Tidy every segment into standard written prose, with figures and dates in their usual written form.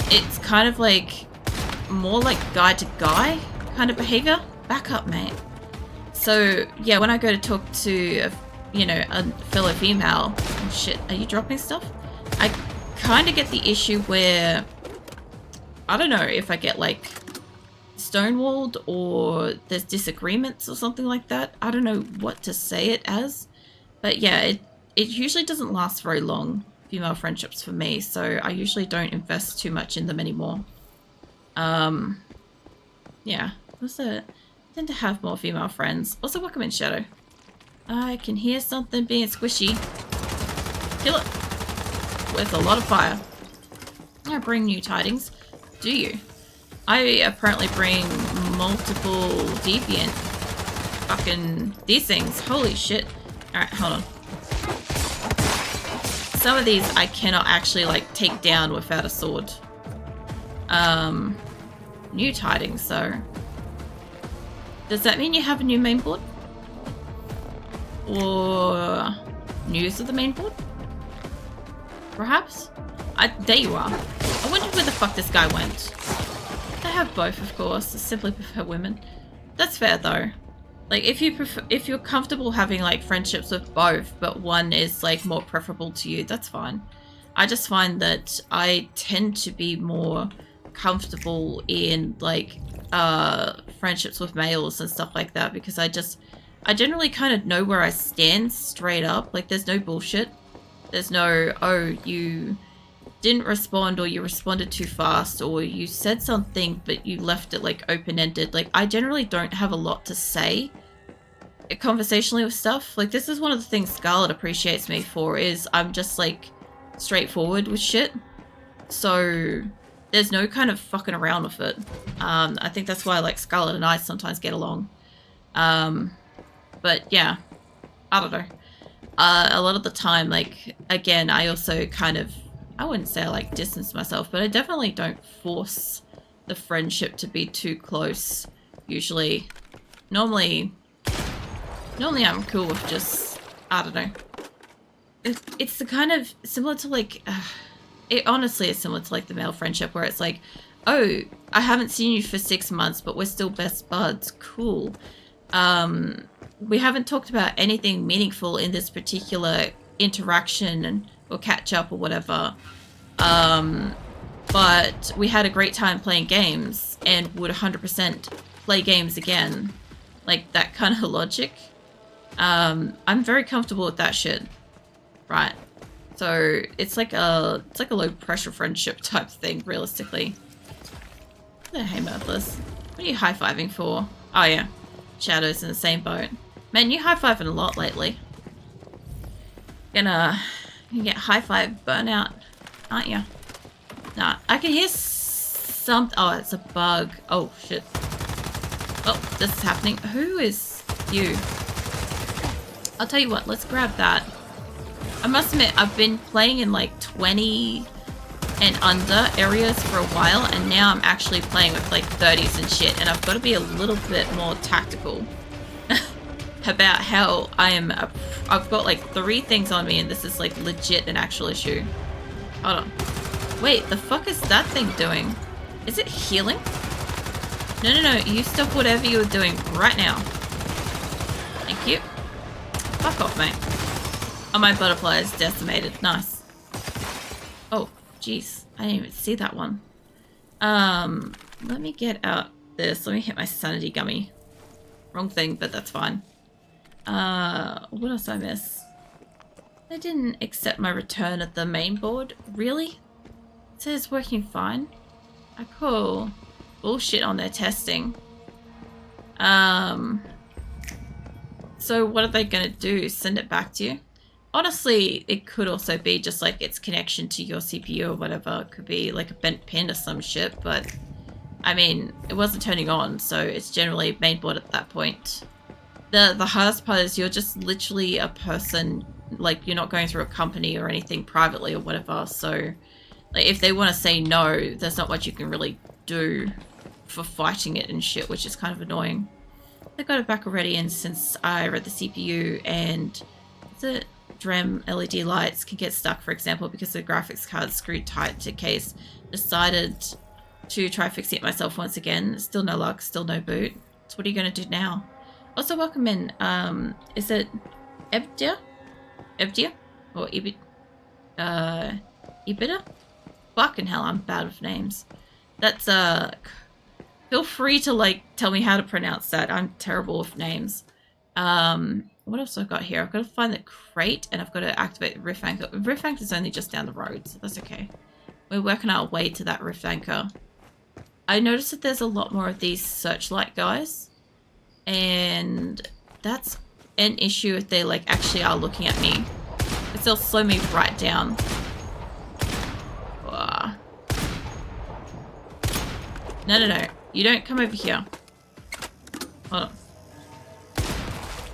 it's kind of like more like guy to guy kind of behavior. Back up, mate. So yeah, when I go to talk to a fellow female, oh shit, are you dropping stuff? I kind of get the issue where I don't know if I get like stonewalled or there's disagreements or something like that. I don't know what to say it as, but yeah, it usually doesn't last very long, female friendships for me, so I usually don't invest too much in them anymore. Yeah, I tend to have more female friends. Also, welcome in, Shadow. I can hear something being squishy. Kill it with a lot of fire. I bring new tidings. Do you? I apparently bring multiple deviant fucking these things. Holy shit. Alright, hold on. Some of these I cannot actually like take down without a sword. New tidings though. Does that mean you have a new main board? Or news of the main board? Perhaps? There you are. I wondered where the fuck this guy went. I have both, of course. I simply prefer women. That's fair though. Like if you're comfortable having like friendships with both, but one is like more preferable to you, that's fine. I just find that I tend to be more comfortable in like friendships with males and stuff like that because I generally kind of know where I stand straight up. Like there's no bullshit. There's no, oh, you didn't respond or you responded too fast or you said something but you left it like open-ended. Like I generally don't have a lot to say conversationally with stuff. Like this is one of the things Scarlett appreciates me for is I'm just like straightforward with shit. So there's no kind of fucking around with it. I think that's why like Scarlett and I sometimes get along. But yeah, I don't know. A lot of the time, like, again, I also kind of, I wouldn't say I like distance myself, but I definitely don't force the friendship to be too close, usually. Normally I'm cool with just, I don't know. It's the kind of, similar to like, it honestly is similar to like the male friendship where it's like, oh, I haven't seen you for 6 months, but we're still best buds. Cool. We haven't talked about anything meaningful in this particular interaction or catch up or whatever. But we had a great time playing games and would 100% play games again. Like that kind of logic. I'm very comfortable with that shit. Right. So it's like a low pressure friendship type thing, realistically. Hey, Mirthless. What are you high-fiving for? Oh yeah. Shadow's in the same boat. Man, you high-fiving a lot lately. You get high-five burnout, aren't you? Nah, I can hear some. Oh, it's a bug. Oh, shit. Oh, this is happening. Who is you? I'll tell you what, let's grab that. I must admit, I've been playing in like 20 and under areas for a while, and now I'm actually playing with like 30s and shit, and I've got to be a little bit more tactical about how I've got like 3 things on me, and this is like legit an actual issue. Hold on. Wait, the fuck is that thing doing? Is it healing? No, you stop whatever you're doing right now. Thank you. Fuck off, mate. Oh, my butterfly is decimated. Nice. Oh, jeez. I didn't even see that one. Let me get out this. Let me hit my sanity gummy. Wrong thing, but that's fine. What else did I miss? They didn't accept my return at the main board. Really? It says it's working fine. I call bullshit on their testing. So what are they gonna do? Send it back to you? Honestly, it could also be just like its connection to your CPU or whatever. It could be like a bent pin or some shit, but I mean, it wasn't turning on, so it's generally mainboard at that point. The hardest part is you're just literally a person, like you're not going through a company or anything privately or whatever, so like if they want to say no, there's not much you can really do for fighting it and shit, which is kind of annoying. I got it back already, and since I read the CPU and DRAM LED lights can get stuck, for example, because the graphics card's screwed tight to case. Decided to try fixing it myself once again. Still no luck, still no boot. So what are you going to do now? Also, welcome in. Is it Ebdia? Ebdia? Or Ibid? Ibida? Fucking hell, I'm bad with names. That's, feel free to, like, tell me how to pronounce that. I'm terrible with names. What else have I got here? I've got to find the crate, and I've got to activate the rift anchor. Rift anchor is only just down the road, so that's okay. We're working our way to that rift anchor. I noticed that there's a lot more of these searchlight guys, and that's an issue if they, like, actually are looking at me. Because they'll slow me right down. No, no, no. You don't come over here. Hold on.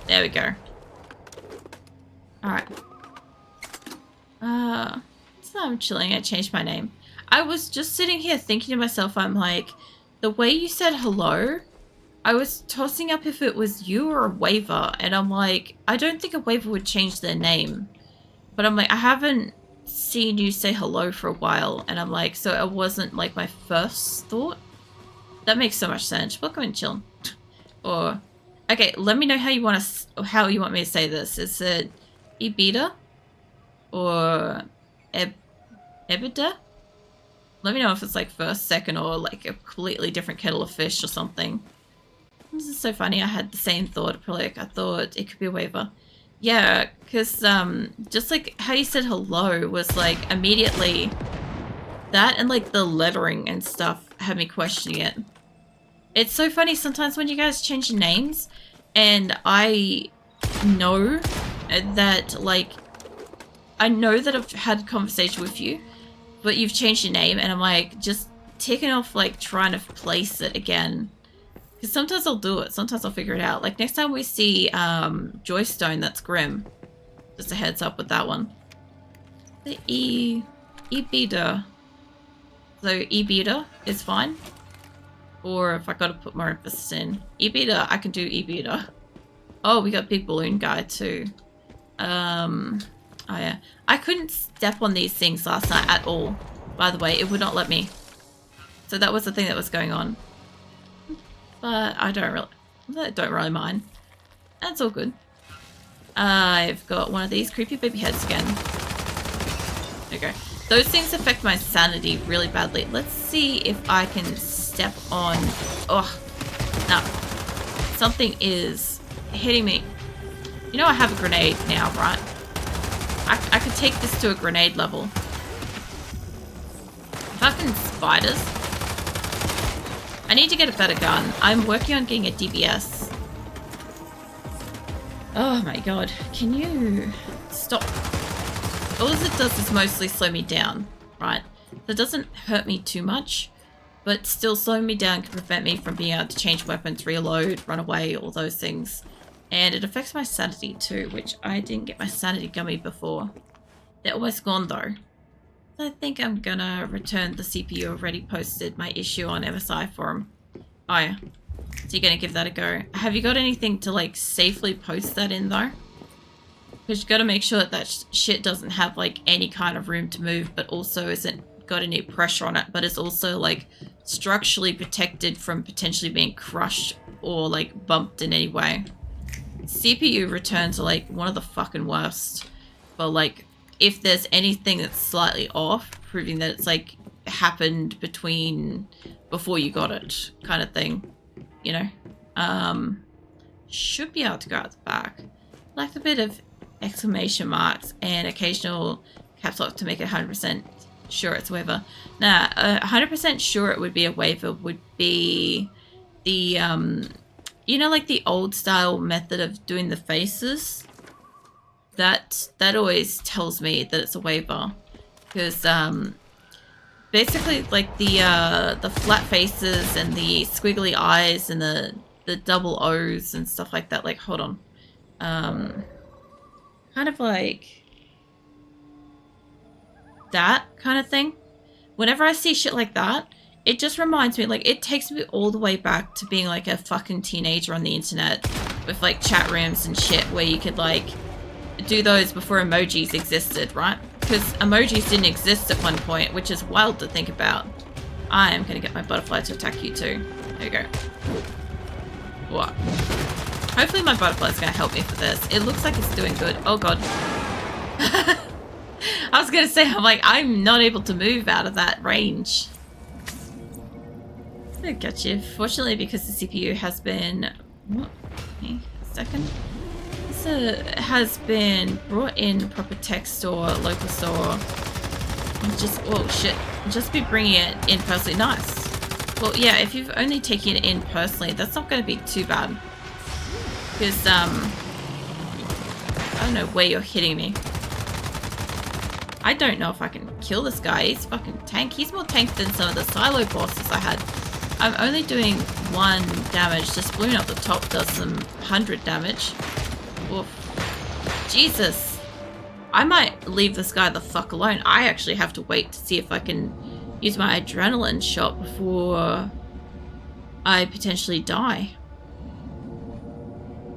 There we go. Alright. So I'm chilling. I changed my name. I was just sitting here thinking to myself, I'm like, the way you said hello, I was tossing up if it was you or a waiver, and I'm like, I don't think a waiver would change their name. But I'm like, I haven't seen you say hello for a while, and I'm like, so it wasn't like my first thought. That makes so much sense. Welcome in, chill. Or, okay, let me know how you want me to say this. Is it Ibida or Ebida? Let me know if it's like first, second, or like a completely different kettle of fish or something. This is so funny. I had the same thought. Probably like I thought it could be a waiver. Yeah, because just like how you said hello was like immediately that, and like the lettering and stuff had me questioning it. It's so funny sometimes when you guys change your names, and I know that like I know that I've had a conversation with you, but you've changed your name, and I'm like just ticking off like trying to place it again. Because sometimes I'll do it, sometimes I'll figure it out. Like next time we see Joystone, that's Grim. Just a heads up with that one. The Ebida. So Ebida is fine. Or if I gotta put more emphasis in. Ebida, I can do Ebida. Oh, we got Big Balloon Guy too. Oh yeah. I couldn't step on these things last night at all. By the way, it would not let me. So that was the thing that was going on. But I don't really mind. That's all good. I've got one of these creepy baby heads again. There we go. Those things affect my sanity really badly. Let's see if I can step on... Oh, no. Something is hitting me. You know I have a grenade now, right? I could take this to a grenade level. Fucking spiders. I need to get a better gun. I'm working on getting a DBS. Oh my god. Can you stop? All it does is mostly slow me down, right? That doesn't hurt me too much, but still slowing me down can prevent me from being able to change weapons, reload, run away, all those things. And it affects my sanity too, which I didn't get my sanity gummy before. They're almost gone though. I think I'm gonna return the CPU. Already posted my issue on MSI forum. Oh yeah. So you're gonna give that a go. Have you got anything to like safely post that in though? Because you gotta make sure that that shit doesn't have like any kind of room to move, but also isn't got any pressure on it, but it's also like structurally protected from potentially being crushed or like bumped in any way. CPU returns are like one of the fucking worst. But like if there's anything that's slightly off, proving that it's like happened before you got it kind of thing, you know. Should be able to go out the back. Like a bit of exclamation marks and occasional caps lock to make it 100% sure it's a waiver. Nah, 100% sure it would be a waiver would be the you know, like the old style method of doing the faces. That always tells me that it's a waiver, because basically like the flat faces and the squiggly eyes and the double O's and stuff like that. Like hold on, kind of like that kind of thing. Whenever I see shit like that, it just reminds me, like, it takes me all the way back to being like a fucking teenager on the internet with like chat rooms and shit where you could like do those before emojis existed, right? Because emojis didn't exist at one point, which is wild to think about. I am going to get my butterfly to attack you too. There you go. What? Hopefully my butterfly's going to help me for this. It looks like it's doing good. Oh god. I was going to say, I'm not able to move out of that range. I got you. Fortunately, because the CPU has been... What? Okay, a second. This has been brought in proper tech store, local store. Just... Oh, shit. Just be bringing it in personally. Nice. Well, yeah, if you've only taken it in personally, that's not going to be too bad. Because, I don't know where you're hitting me. I don't know if I can kill this guy. He's fucking tank. He's more tank than some of the silo bosses I had. I'm only doing 1 damage. Just blowing up the top does some 100 damage. Oof. Jesus. I might leave this guy the fuck alone. I actually have to wait to see if I can use my adrenaline shot before I potentially die.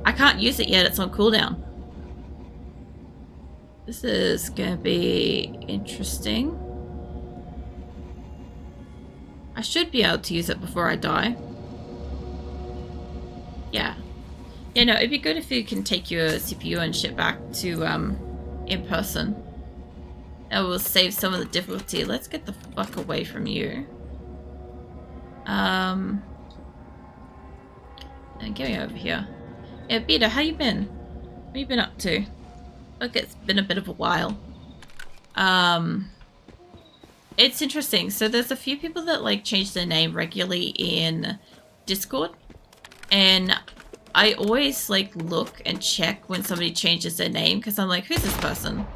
I can't use it yet. It's on cooldown. This is going to be interesting. I should be able to use it before I die. Yeah. Yeah, no, it'd be good if you can take your CPU and shit back to in person. That will save some of the difficulty. Let's get the fuck away from you. And get me over here. Yeah, Beta, how you been? What have you been up to? Look, it's been a bit of a while. It's interesting. So there's a few people that like change their name regularly in Discord, and I always like look and check when somebody changes their name because I'm like, who's this person?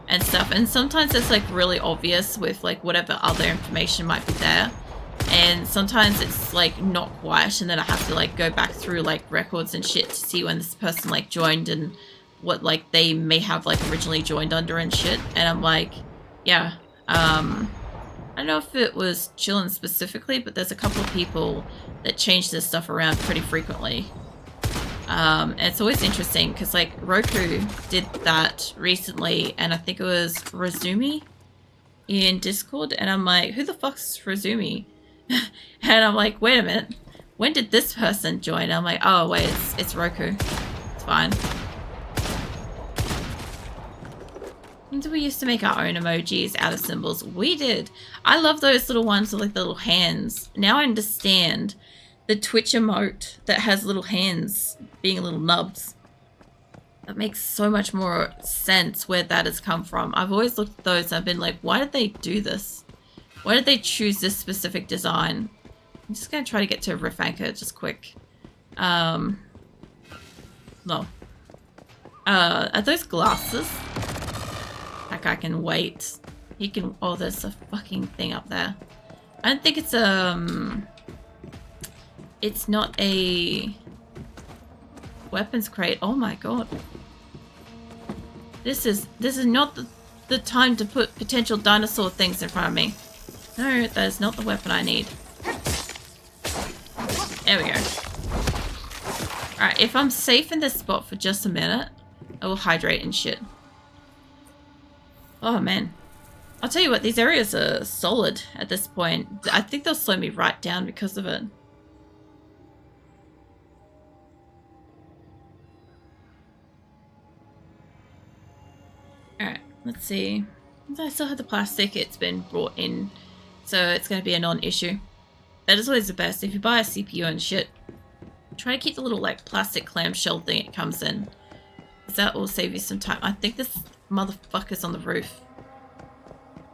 And stuff. And sometimes it's like really obvious with like whatever other information might be there. And sometimes it's like not quite, and then I have to like go back through like records and shit to see when this person like joined and what like they may have like originally joined under and shit. And I'm like, yeah, I don't know if it was Chillin' specifically, but there's a couple of people that change this stuff around pretty frequently. And it's always interesting because like Roku did that recently, and I think it was Razumi in Discord, and I'm like, who the fuck's Razumi? And I'm like, wait a minute, when did this person join? And I'm like, oh wait, it's Roku. It's fine. And we used to make our own emojis out of symbols. We did. I love those little ones with like the little hands. Now I understand the Twitch emote that has little hands being little nubs. That makes so much more sense where that has come from. I've always looked at those and I've been like, why did they do this? Why did they choose this specific design? I'm just going to try to get to a riff anchor just quick. No. Are those glasses? That guy can wait. He can... Oh, there's a fucking thing up there. I don't think it's it's not a weapons crate. Oh my god. This is not the time to put potential dinosaur things in front of me. No, that is not the weapon I need. There we go. Alright, if I'm safe in this spot for just a minute, I will hydrate and shit. Oh man. I'll tell you what, these areas are solid at this point. I think they'll slow me right down because of it. Alright, let's see. I still have the plastic, it's been brought in, so it's going to be a non-issue. That is always the best. If you buy a CPU and shit, try to keep the little like plastic clamshell thing it comes in, because that will save you some time. I think this motherfucker's on the roof.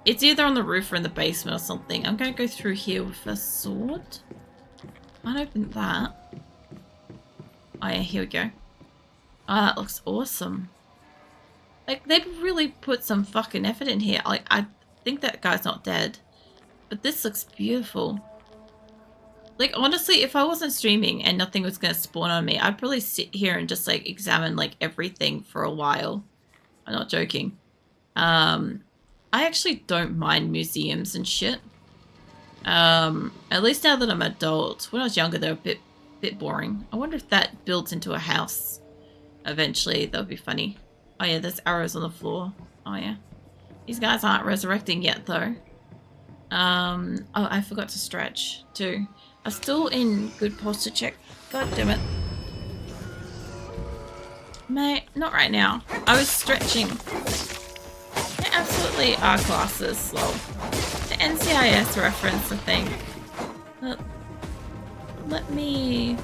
It's either on the roof or in the basement or something. I'm going to go through here with a sword. Can't open that. Oh yeah, here we go. Oh, that looks awesome. Like, they've really put some fucking effort in here. Like, I think that guy's not dead. But this looks beautiful. Like, honestly, if I wasn't streaming and nothing was going to spawn on me, I'd probably sit here and just, like, examine, like, everything for a while. I'm not joking. I actually don't mind museums and shit. At least now that I'm an adult. When I was younger, they were a bit boring. I wonder if that builds into a house eventually. That would be funny. Oh yeah, there's arrows on the floor. Oh yeah. These guys aren't resurrecting yet though. Oh, I forgot to stretch too. I'm still in good posture check. God damn it. Mate, not right now. I was stretching. They absolutely are classes slow. The NCIS reference, I think. Let me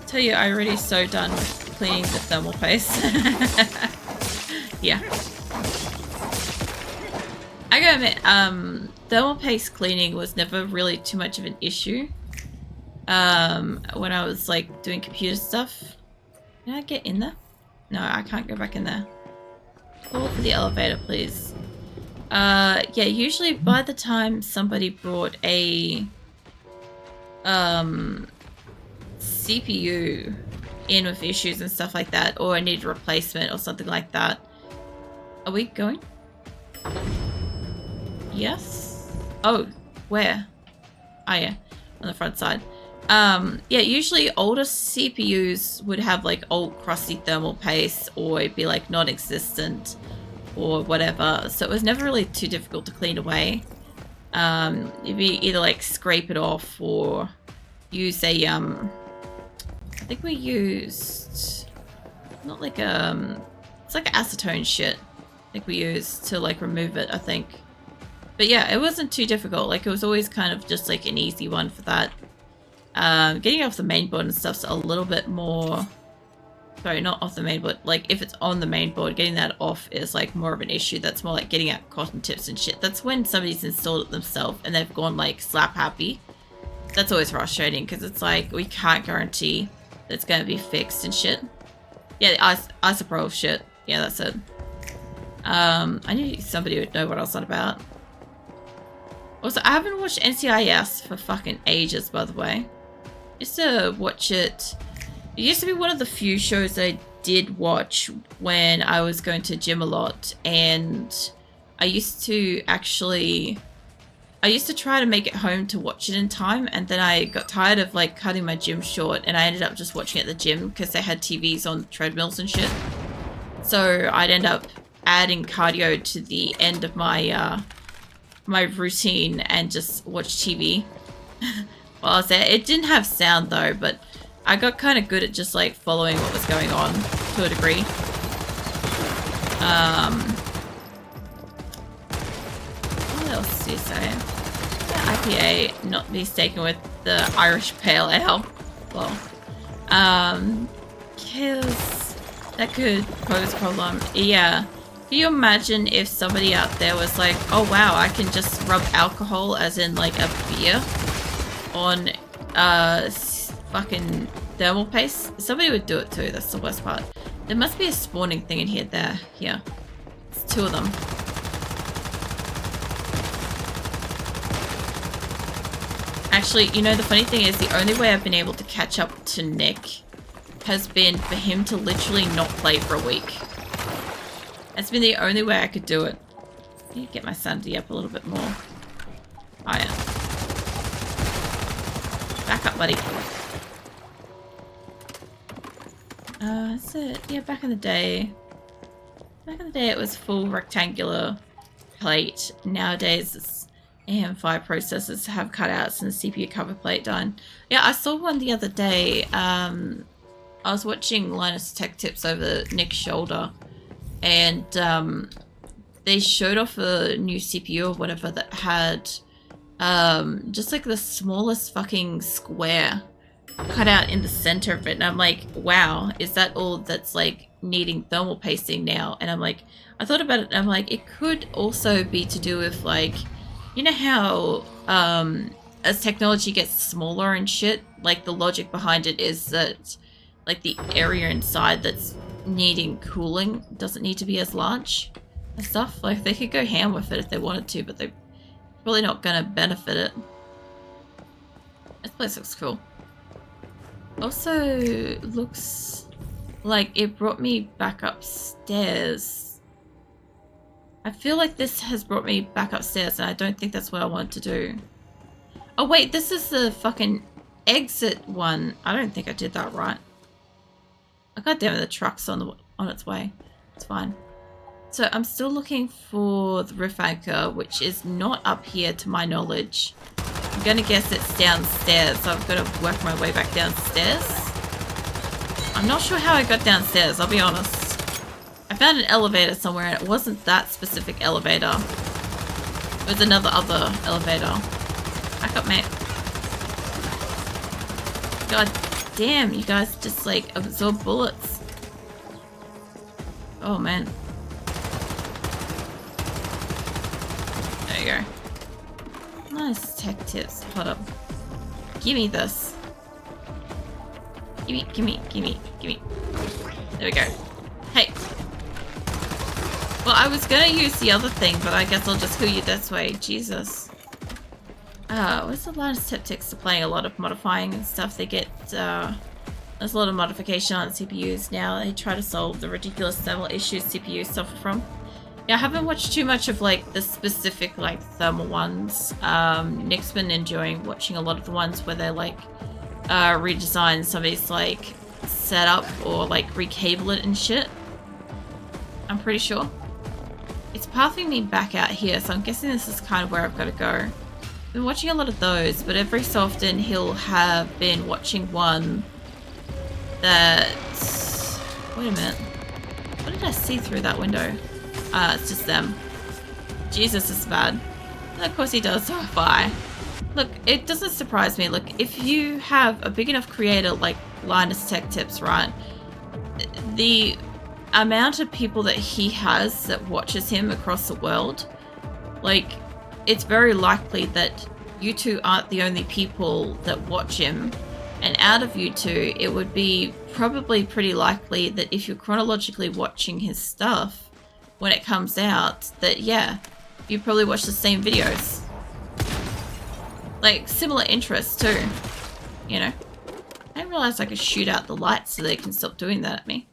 tell you, I'm already so done with cleaning the thermal paste. Yeah. I gotta admit, thermal paste cleaning was never really too much of an issue. When I was like doing computer stuff. Can I get in there? No, I can't go back in there. Call for the elevator, please. Yeah, usually by the time somebody brought a CPU in with issues and stuff like that, or I need a replacement or something like that. Are we going? Yes? Oh, where? Oh yeah, on the front side. Yeah, usually older CPUs would have like old crusty thermal paste, or it'd be like non-existent or whatever. So it was never really too difficult to clean away. You'd be either like scrape it off or use a I think we used not like it's like acetone shit. I think we used to like remove it, I think. But yeah, it wasn't too difficult. Like it was always kind of just like an easy one for that. Getting off the main board and stuff's a little bit more... Sorry, not off the main board. Like, if it's on the main board, getting that off is, like, more of an issue. That's more like getting out cotton tips and shit. That's when somebody's installed it themselves and they've gone, like, slap happy. That's always frustrating because it's like, we can't guarantee that it's going to be fixed and shit. Yeah, the isopropyl shit. Yeah, that's it. I knew somebody would know what I was on about. Also, I haven't watched NCIS for fucking ages, by the way. Used to watch it. It used to be one of the few shows that I did watch when I was going to gym a lot, and I used to try to make it home to watch it in time, and then I got tired of like cutting my gym short, and I ended up just watching it at the gym because they had TVs on treadmills and shit. So I'd end up adding cardio to the end of my my routine and just watch TV. While I was there. It didn't have sound though, but I got kind of good at just like following what was going on to a degree. What else do you say? Yeah, IPA, not mistaken with the Irish Pale Ale. Well, because that could pose a problem. Yeah. Can you imagine if somebody out there was like, oh wow, I can just rub alcohol as in like a beer on fucking thermal paste? Somebody would do it too. That's the worst part. There must be a spawning thing in here. Here. It's two of them. Actually, you know, the funny thing is the only way I've been able to catch up to Nick has been for him to literally not play for a week. That's been the only way I could do it. I need to get my sanity up a little bit more. Oh yeah. Back up, buddy. That's it. Yeah, back in the day it was full rectangular plate. Nowadays it's AM5 processors have cutouts and the CPU cover plate done. Yeah, I saw one the other day. I was watching Linus Tech Tips over Nick's shoulder, and they showed off a new CPU or whatever that had just like the smallest fucking square cut out in the center of it, and I'm like, wow, is that all that's like needing thermal pasting now? And I'm like, I thought about it and I'm like, it could also be to do with like, you know how as technology gets smaller and shit, like the logic behind it is that like the area inside that's needing cooling doesn't need to be as large and stuff. Like they could go ham with it if they wanted to, but they're probably not gonna benefit it. This place looks cool. Also looks like it brought me back upstairs. I feel like this has brought me back upstairs and I don't think that's what I want to do. Oh wait, this is the fucking exit one. I don't think I did that right. Oh, God damn it, the truck's on its way. It's fine. So I'm still looking for the roof anchor, which is not up here to my knowledge. I'm gonna guess it's downstairs, so I've got to work my way back downstairs. I'm not sure how I got downstairs, I'll be honest. I found an elevator somewhere and it wasn't that specific elevator. It was another elevator. Back up, mate. God damn, you guys just like absorb bullets. Oh man. There you go. Nice tech tips. Hold up. Gimme this. Gimme. There we go. Hey. Well, I was gonna use the other thing, but I guess I'll just kill you this way. Jesus. What's the latest tactics to playing? A lot of modifying and stuff. They get, there's a lot of modification on CPUs now. They try to solve the ridiculous thermal issues CPUs suffer from. Yeah, I haven't watched too much of, like, the specific, like, thermal ones. Nick's been enjoying watching a lot of the ones where they, like, redesign somebody's, like, setup or, like, recable it and shit. I'm pretty sure. It's pathing me back out here, so I'm guessing this is kind of where I've got to go. I've been watching a lot of those, but every so often he'll have been watching one that... Wait a minute. What did I see through that window? It's just them. Jesus, this is bad. And of course he does. Oh, bye. Look, it doesn't surprise me. Look, if you have a big enough creator like Linus Tech Tips, right? The amount of people that he has that watches him across the world, like, it's very likely that you two aren't the only people that watch him. And out of you two, it would be probably pretty likely that if you're chronologically watching his stuff when it comes out, that yeah, you probably watch the same videos. Like, similar interests too, you know? I didn't realize I could shoot out the lights so they can stop doing that at me.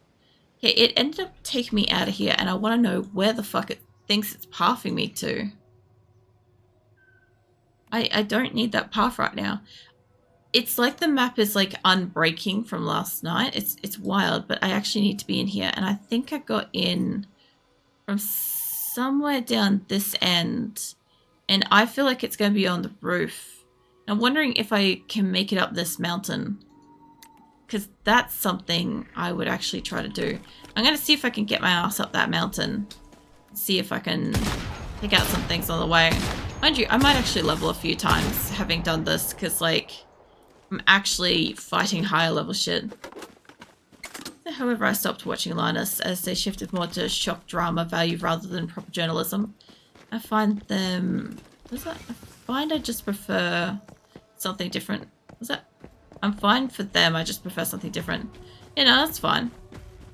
Okay, it ended up taking me out of here and I want to know where the fuck it thinks it's pathing me to. I don't need that path right now. It's like the map is like unbreaking from last night. It's wild, but I actually need to be in here. And I think I got in from somewhere down this end. And I feel like it's going to be on the roof. I'm wondering if I can make it up this mountain. Because that's something I would actually try to do. I'm going to see if I can get my ass up that mountain. See if I can pick out some things on the way. Mind you, I might actually level a few times having done this. Because, like, I'm actually fighting higher level shit. However, I stopped watching Linus as they shifted more to shock drama value rather than proper journalism. I find them... What's that? I find I just prefer something different. What's that? I'm fine for them, I just prefer something different. You know, that's fine.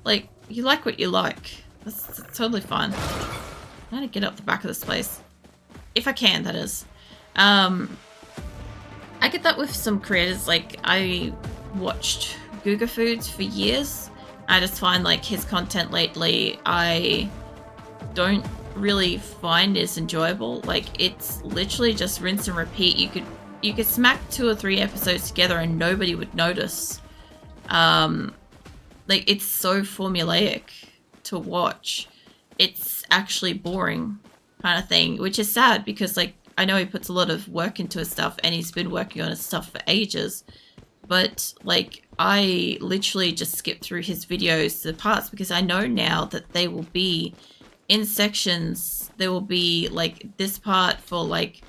Like, you like what you like. That's totally fine. I'm gonna get up the back of this place. If I can, that is. I get that with some creators. Like, I watched Guga Foods for years. I just find, like, his content lately, I don't really find is enjoyable. Like, it's literally just rinse and repeat. You could smack 2 or 3 episodes together and nobody would notice. Like, it's so formulaic to watch. It's actually boring kind of thing, which is sad because, like, I know he puts a lot of work into his stuff and he's been working on his stuff for ages. But, like, I literally just skip through his videos, the parts, because I know now that they will be in sections. There will be, like, this part for, like,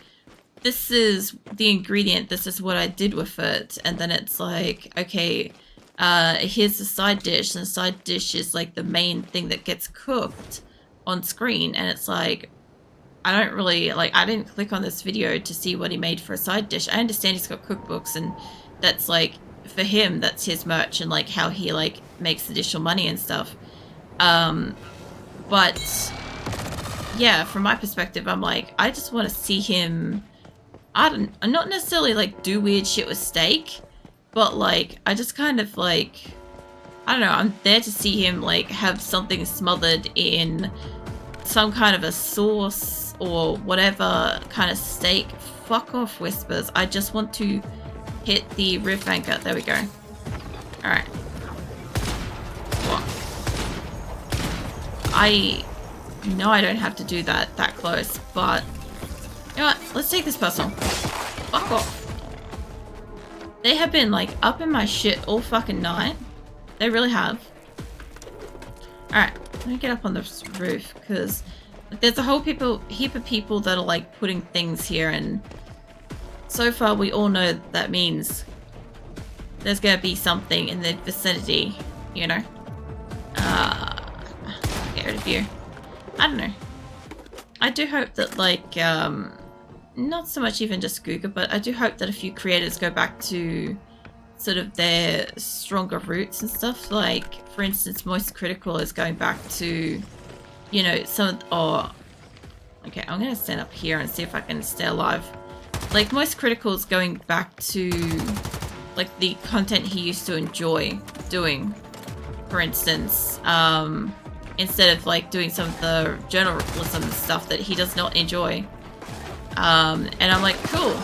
this is the ingredient, this is what I did with it. And then it's like, okay, here's the side dish. And the side dish is, like, the main thing that gets cooked on screen. And it's like, I don't really, like, I didn't click on this video to see what he made for a side dish. I understand he's got cookbooks and that's, like, for him, that's his merch and, like, how he, like, makes additional money and stuff. But, yeah, from my perspective, I'm like, I just want to see him, I'm not necessarily, like, do weird shit with steak, but, like, I just kind of, like, I don't know, I'm there to see him, like, have something smothered in some kind of a sauce or whatever kind of steak. Fuck off, Whispers. I just want to hit the roof anchor. There we go. Alright. No, I don't have to do that close, but... You know what? Let's take this person. Fuck off. They have been, like, up in my shit all fucking night. They really have. Alright, let me get up on this roof, because there's a whole heap of people that are, like, putting things here, and so far we all know that means there's gonna be something in the vicinity, you know? Get rid of you. I don't know. I do hope that, like, not so much even just Google, but I do hope that a few creators go back to sort of their stronger roots and stuff. Like, for instance, Moist Critical is going back to, you know, some of... Okay, I'm gonna stand up here and see if I can stay alive. Like, Moist Critical is going back to, like, the content he used to enjoy doing. For instance, instead of, like, doing some of the journalism stuff that he does not enjoy. And I'm like, cool.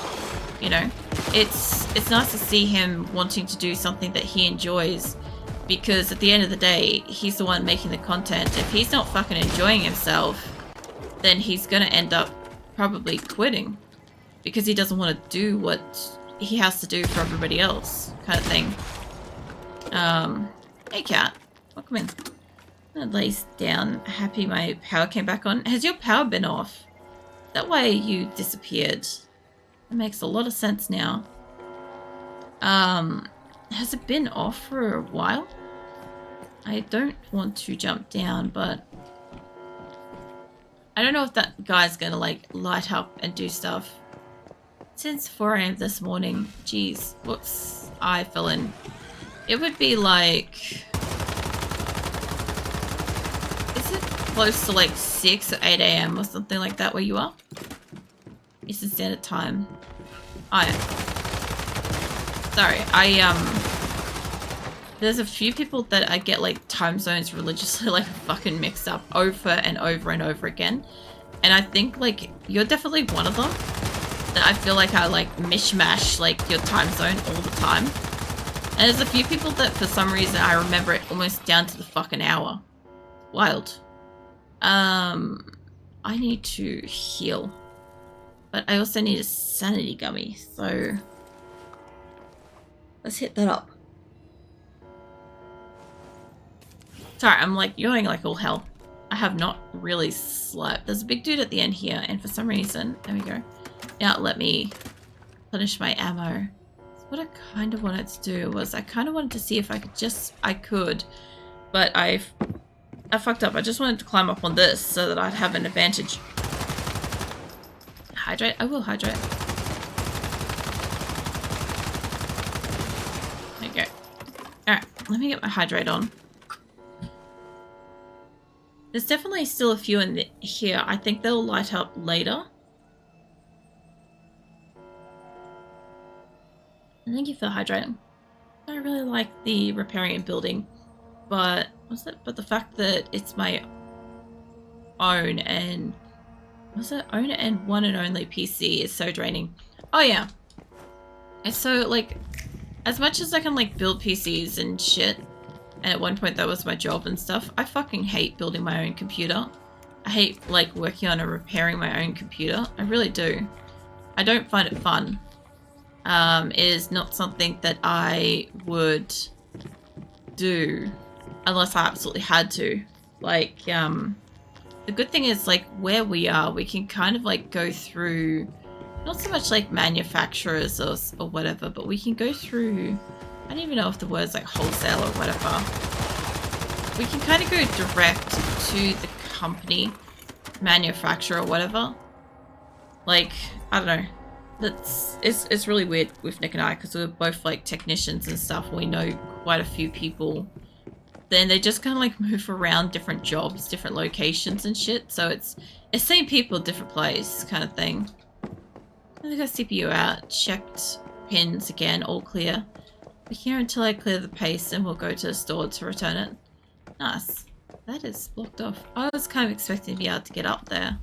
You know, it's nice to see him wanting to do something that he enjoys, because at the end of the day, he's the one making the content. If he's not fucking enjoying himself, then he's gonna end up probably quitting, because he doesn't want to do what he has to do for everybody else, kind of thing. Hey cat, welcome in. I'm gonna lay down, happy my power came back on. Has your power been off? That way you disappeared. It makes a lot of sense now. Has it been off for a while? I don't want to jump down, but I don't know if that guy's gonna, like, light up and do stuff. Since 4 AM this morning. Jeez, whoops, I fell in. It would be like... Is it close to like 6 or 8 AM or something like that where you are? Eastern Standard Time. Oh yeah. Sorry, there's a few people that I get, like, time zones religiously, like, fucking mixed up over and over and over again. And I think, like, you're definitely one of them. That I feel like I, like, mishmash, like, your time zone all the time. And there's a few people that, for some reason, I remember it almost down to the fucking hour. Wild. I need to heal. But I also need a sanity gummy, so... Let's hit that up. Sorry, I'm, like, yawning like all hell. I have not really slept. There's a big dude at the end here, and for some reason... There we go. Now let me replenish my ammo. What I kind of wanted to do was I kind of wanted to see if I could, but I fucked up. I just wanted to climb up on this so that I'd have an advantage. Hydrate? I will hydrate. There you go. Alright, let me get my hydrate on. There's definitely still a few in here. I think they'll light up later. Thank you for hydrating. I really like the repairing and building, but the fact that it's my own and own and one and only PC is so draining. Oh yeah. And so, like, as much as I can, like, build PCs and shit, and at one point that was my job and stuff, I fucking hate building my own computer. I hate, like, working on and repairing my own computer. I really do. I don't find it fun. It is not something that I would do unless I absolutely had to. Like, the good thing is, like, where we are, we can kind of, like, go through, not so much, like, manufacturers or whatever, but we can go through, I don't even know if the word's, like, wholesale or whatever. We can kind of go direct to the company, manufacturer or whatever. Like, I don't know. It's really weird with Nick and I, because we're both, like, technicians and stuff. We know quite a few people. Then they just kind of, like, move around different jobs, different locations and shit. So it's same people, different place kind of thing. I got CPU out, checked pins again, all clear. We're here until I clear the paste and we'll go to the store to return it. Nice. That is blocked off. I was kind of expecting to be able to get up there.